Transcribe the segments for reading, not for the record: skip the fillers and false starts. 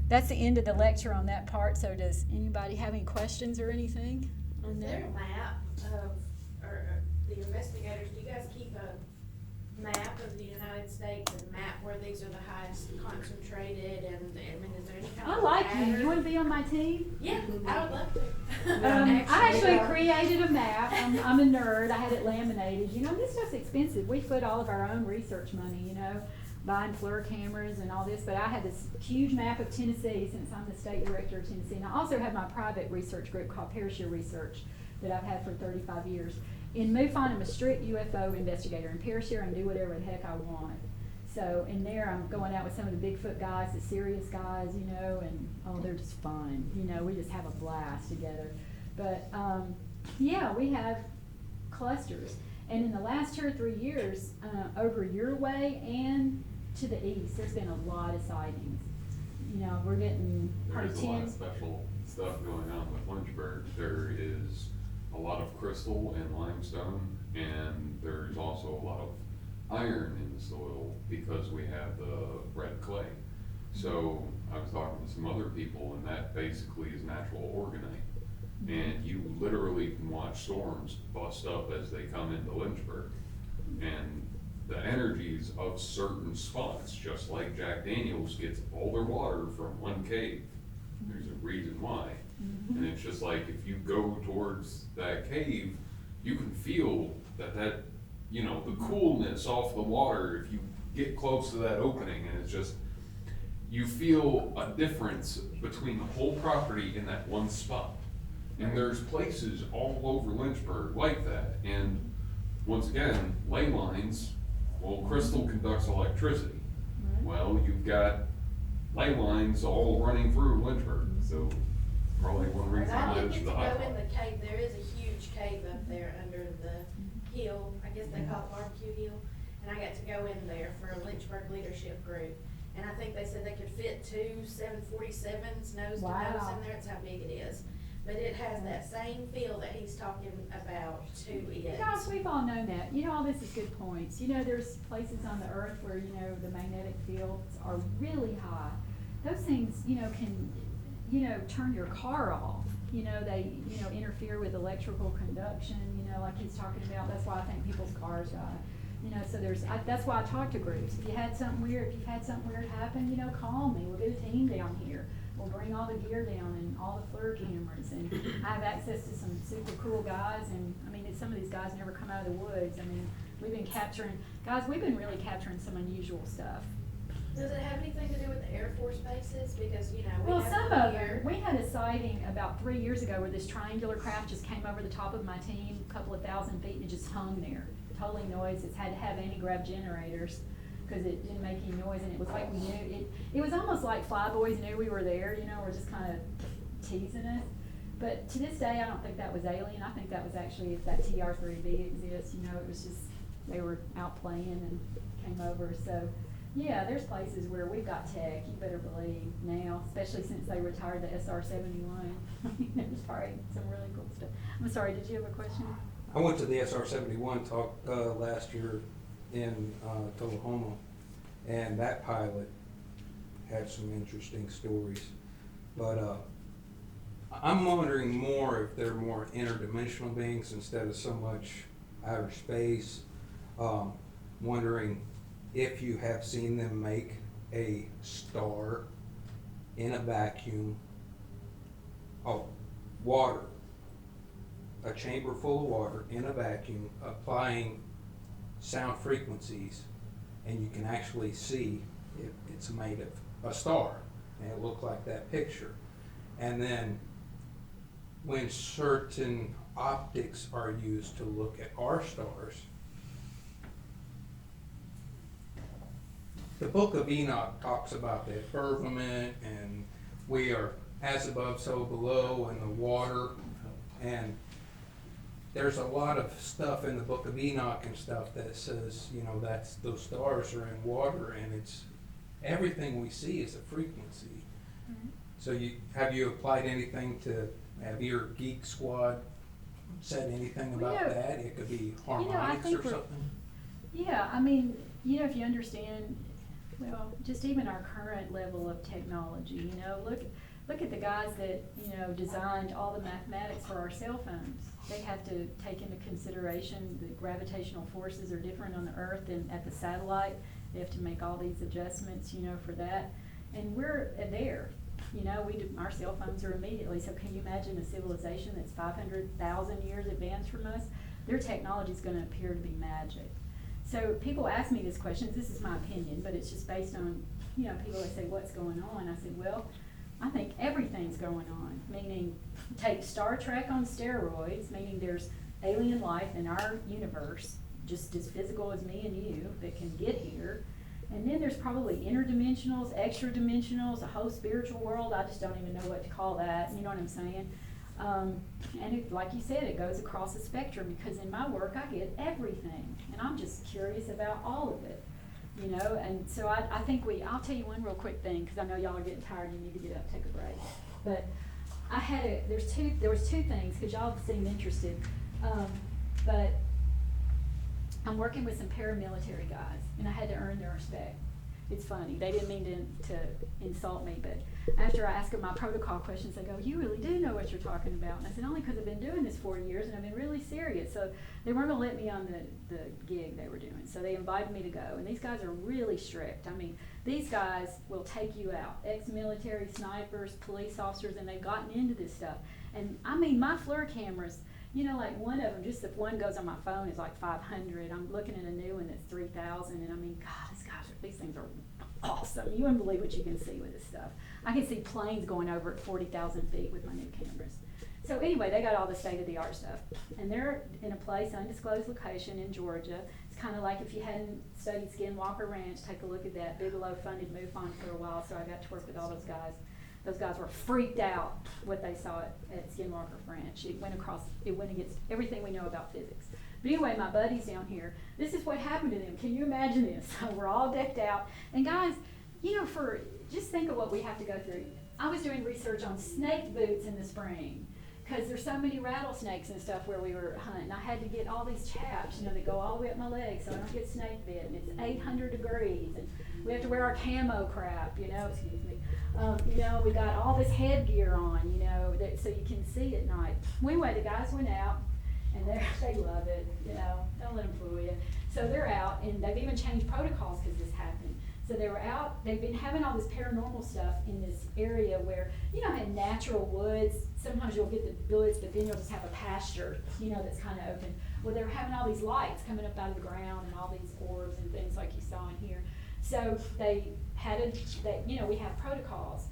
that's the end of the lecture on that part. So does anybody have any questions or anything on Is there that? a map of, or the investigators, do you guys keep a map of the United States and map where these are the highest concentrated and, I mean, is there any kind I of like you. pattern? You want to be on my team? Yeah, I would love to. I actually created a map. I'm a nerd. I had it laminated. You know, this stuff's expensive. We put all of our own research money, you know, buying FLIR cameras and all this. But I had this huge map of Tennessee since I'm the state director of Tennessee. And I also have my private research group called Sheer Research that I've had for 35 years. In MUFON, I'm a strict UFO investigator. In Sheer, I can do whatever the heck I want. So in there, I'm going out with some of the Bigfoot guys, the serious guys, you know, and oh, they're just fun. You know, we just have a blast together. But yeah, we have clusters. And in the last 2 or 3 years, over your way and to the east, there's been a lot of sightings. You know, we're getting probably There's 10. a lot of special stuff going on with Lynchburg. There is a lot of crystal and limestone, and there's also a lot of iron in the soil because we have the red clay. So I was talking to some other people, and that basically is natural organite. And you literally can watch storms bust up as they come into Lynchburg. And the energies of certain spots, just like Jack Daniels gets all their water from one cave. There's a reason why. And it's just like, if you go towards that cave, you can feel that, you know, the coolness off the water if you get close to that opening, and it's just, you feel a difference between the whole property in that one spot. And there's places all over Lynchburg like that. And once again, ley lines, well, crystal conducts electricity. Well, you've got ley lines all running through Lynchburg, so probably one reason And I that did is get the to hot go in spot. the cave, there is a huge cave up there under the hill, I guess they call it Barbecue Hill. And I got to go in there for a Lynchburg leadership group. And I think they said they could fit 2 747s nose to nose Wow. in there, that's how big it is. But it has that same feel that he's talking about to it. Guys, we've all known that. You know, all this is good points. You know, there's places on the earth where, you know, the magnetic fields are really high. Those things, you know, can, you know, turn your car off. You know, they, you know, interfere with electrical conduction, you know, like he's talking about. That's why I think people's cars die. You know, so that's why I talk to groups. If you've had something weird happen, you know, call me. We'll get a team down here. We'll bring all the gear down and all the FLIR cameras, and I have access to some super cool guys, and I mean, some of these guys never come out of the woods. I mean, we've been really capturing some unusual stuff. Does it have anything to do with the Air Force bases? Because, you know, Well, we have some them of here. them. We had a sighting about 3 years ago where this triangular craft just came over the top of my team, a couple of 1,000 feet, and it just hung there, totally noise. It's had to have anti-grav generators, because it didn't make any noise, and it was like we knew it was almost like flyboys knew we were there, you know, or just kind of teasing us. But to this day, I don't think that was alien. I think that was actually, if that TR-3B exists, you know, it was just, they were out playing and came over. So, yeah, there's places where we've got tech, you better believe, now, especially since they retired the SR-71. I mean, there's probably some really cool stuff. I'm sorry, did you have a question? I went to the SR-71 talk last year in Tullahoma, and that pilot had some interesting stories. But I'm wondering more if they're more interdimensional beings instead of so much outer space. Wondering if you have seen them make a star in a vacuum of water, a chamber full of water in a vacuum, applying sound frequencies, and you can actually see if it's made of a star, and it looked like that picture. And then when certain optics are used to look at our stars, the Book of Enoch talks about the firmament, and we are as above so below, and the water, and there's a lot of stuff in the Book of Enoch and stuff that says, you know, that's, those stars are in water, and it's, everything we see is a frequency. Mm-hmm. So have you applied anything to, have your geek squad said anything about Yeah. that? It could be I harmonics think or something? Yeah, I mean, you know, if you understand Well, just even our current level of technology, you know, look at the guys that, you know, designed all the mathematics for our cell phones. They have to take into consideration the gravitational forces are different on the Earth than at the satellite. They have to make all these adjustments, you know, for that. And we're there, you know, our cell phones are immediately. So can you imagine a civilization that's 500,000 years advanced from us? Their technology is going to appear to be magic. So people ask me these questions. This is my opinion, but it's just based on, you know, people that say, what's going on? I said, well, I think everything's going on, meaning take Star Trek on steroids, meaning there's alien life in our universe, just as physical as me and you, that can get here. And then there's probably interdimensionals, extra dimensionals, a whole spiritual world. I just don't even know what to call that. You know what I'm saying? And it, like you said, it goes across the spectrum, because in my work I get everything, and I'm just curious about all of it. You know, and so I think I'll tell you one real quick thing, because I know y'all are getting tired and you need to get up and take a break. But there was two things, because y'all seem interested. But I'm working with some paramilitary guys, and I had to earn their respect. It's funny, they didn't mean to insult me, but after I ask them my protocol questions, they go, you really do know what you're talking about. And I said, only because I've been doing this 40 years and I've been really serious. So they weren't going to let me on the gig they were doing. So they invited me to go. And these guys are really strict. I mean, these guys will take you out. Ex-military snipers, police officers, and they've gotten into this stuff. And I mean, my FLIR cameras, you know, like one of them, just if one goes on my phone, is like 500. I'm looking at a new one that's 3,000. And I mean, God, these things are awesome. You wouldn't believe what you can see with this stuff. I can see planes going over at 40,000 feet with my new cameras. So anyway, they got all the state-of-the-art stuff. And they're in a place, undisclosed location in Georgia. It's kind of like if you hadn't studied Skinwalker Ranch, take a look at that. Bigelow funded MUFON for a while, so I got to work with all those guys. Those guys were freaked out what they saw at Skinwalker Ranch. It went against everything we know about physics. But anyway, my buddies down here, this is what happened to them. Can you imagine this? We're all decked out. And guys, you know, just think of what we have to go through. I was doing research on snake boots in the spring, because there's so many rattlesnakes and stuff where we were hunting. I had to get all these chaps, you know, that go all the way up my legs so I don't get snake bit. And it's 800 degrees, and we have to wear our camo crap, you know, excuse me. You know, we got all this headgear on, you know, so you can see at night. Anyway, the guys went out, and they love it, you know, don't let them fool you. So they're out, and they've even changed protocols because this happened. So they were out, they've been having all this paranormal stuff in this area where, you know, in natural woods, sometimes you'll get the woods, but then you'll just have a pasture, you know, that's kind of open. Well, they were having all these lights coming up out of the ground and all these orbs and things like you saw in here. So they had you know, we have protocols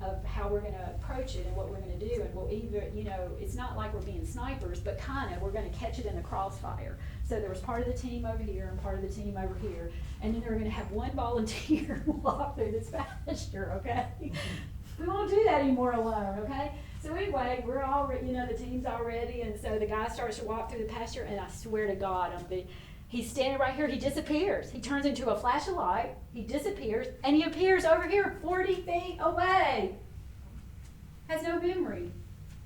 of how we're going to approach it and what we're going to do, and we'll either, you know, it's not like we're being snipers, but kind of, we're going to catch it in the crossfire. So there was part of the team over here and part of the team over here, and then they were going to have one volunteer walk through this pasture, okay? We won't do that anymore alone, okay? So anyway, we're all, you know, the team's all ready, and so the guy starts to walk through the pasture, and I swear to God, he's standing right here, he disappears. He turns into a flash of light, he disappears, and he appears over here 40 feet away. Has no memory.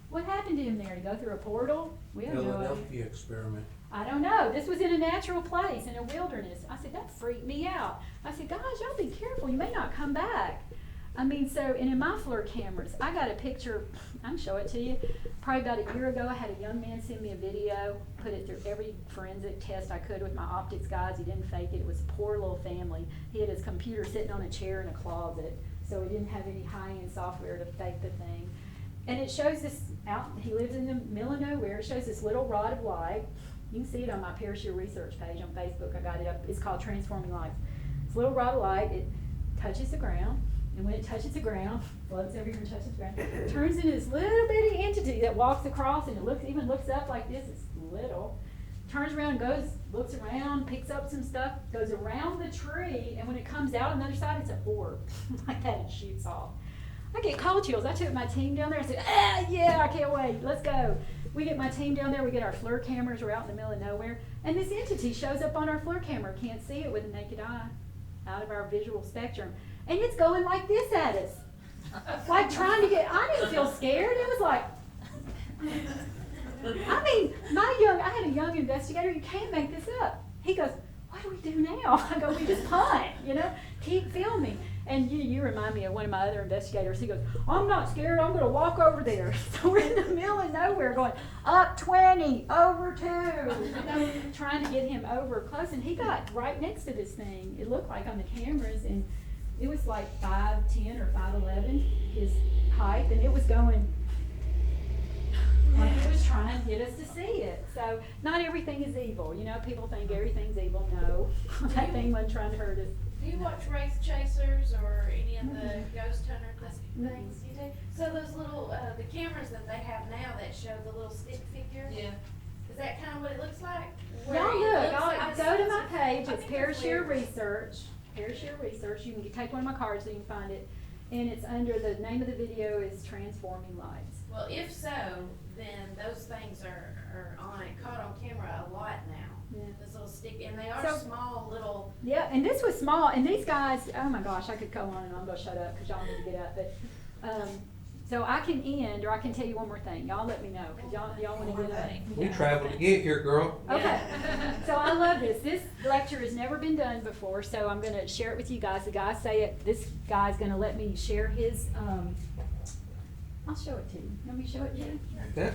What happened to him there? To go through a portal? We don't know. Philadelphia experiment. I don't know. This was in a natural place, in a wilderness. I said, that freaked me out. I said, guys, y'all be careful. You may not come back. I mean, so, and in my FLIR cameras, I got a picture, I can show it to you. Probably about a year ago, I had a young man send me a video, put it through every forensic test I could with my optics guys. He didn't fake it. It was a poor little family. He had his computer sitting on a chair in a closet, so he didn't have any high-end software to fake the thing. And it shows this he lives in the middle of nowhere. It shows this little rod of light. You can see it on my Parachute research page on Facebook. I got it up. It's called Transforming Lives. This little rod of light, it touches the ground. And when it touches the ground, floats over here and touches the ground, turns into this little bitty entity that walks across, and it even looks up like this. It's little. Turns around, looks around, picks up some stuff, goes around the tree, and when it comes out on the other side, it's an orb like that, and shoots off. I get cold chills. I took my team down there. I said, yeah, I can't wait. Let's go. We get my team down there. We get our FLIR cameras. We're out in the middle of nowhere, and this entity shows up on our FLIR camera. Can't see it with the naked eye, out of our visual spectrum. And it's going like this at us. Like trying to I didn't feel scared. It was like, I mean, I had a young investigator, you can't make this up. He goes, what do we do now? I go, we just punt, you know, keep filming. And you remind me of one of my other investigators. He goes, I'm not scared, I'm gonna walk over there. So we're in the middle of nowhere going, up 20, over 2, you know, trying to get him over close. And he got right next to this thing, it looked like on the cameras, and it was like 5'10" or 5'11", his height, and it was going, and it was trying to get us to see it. So not everything is evil, you know, people think everything's evil. No, that thing wasn't trying to hurt us. Do you watch Wraith Chasers or any of the ghost hunter things you do? So those little, the cameras that they have now that show the little stick figure? Yeah. Is that kind of what it looks like? Where Y'all it look, looks like I'll this go to is- my page, I it's think that's Parashare weird. Research, Parashare Research, you can take one of my cards so you can find it. And it's under, the name of the video is Transforming Lights. Well, if so, then those things are caught on camera a lot now. Yeah. Those little stick, and they are So- small little, Yeah, and this was small, and these guys, oh my gosh, I could go on and on, I'm gonna shut up, cause y'all need to get up, but, so I can end, or I can tell you one more thing, y'all let me know, cause y'all wanna get up. We traveled to get here, girl. Okay, so I love this lecture has never been done before, so I'm gonna share it with you guys. The guys say it, this guy's gonna let me share his, I'll show it to you. Let me show it to you. That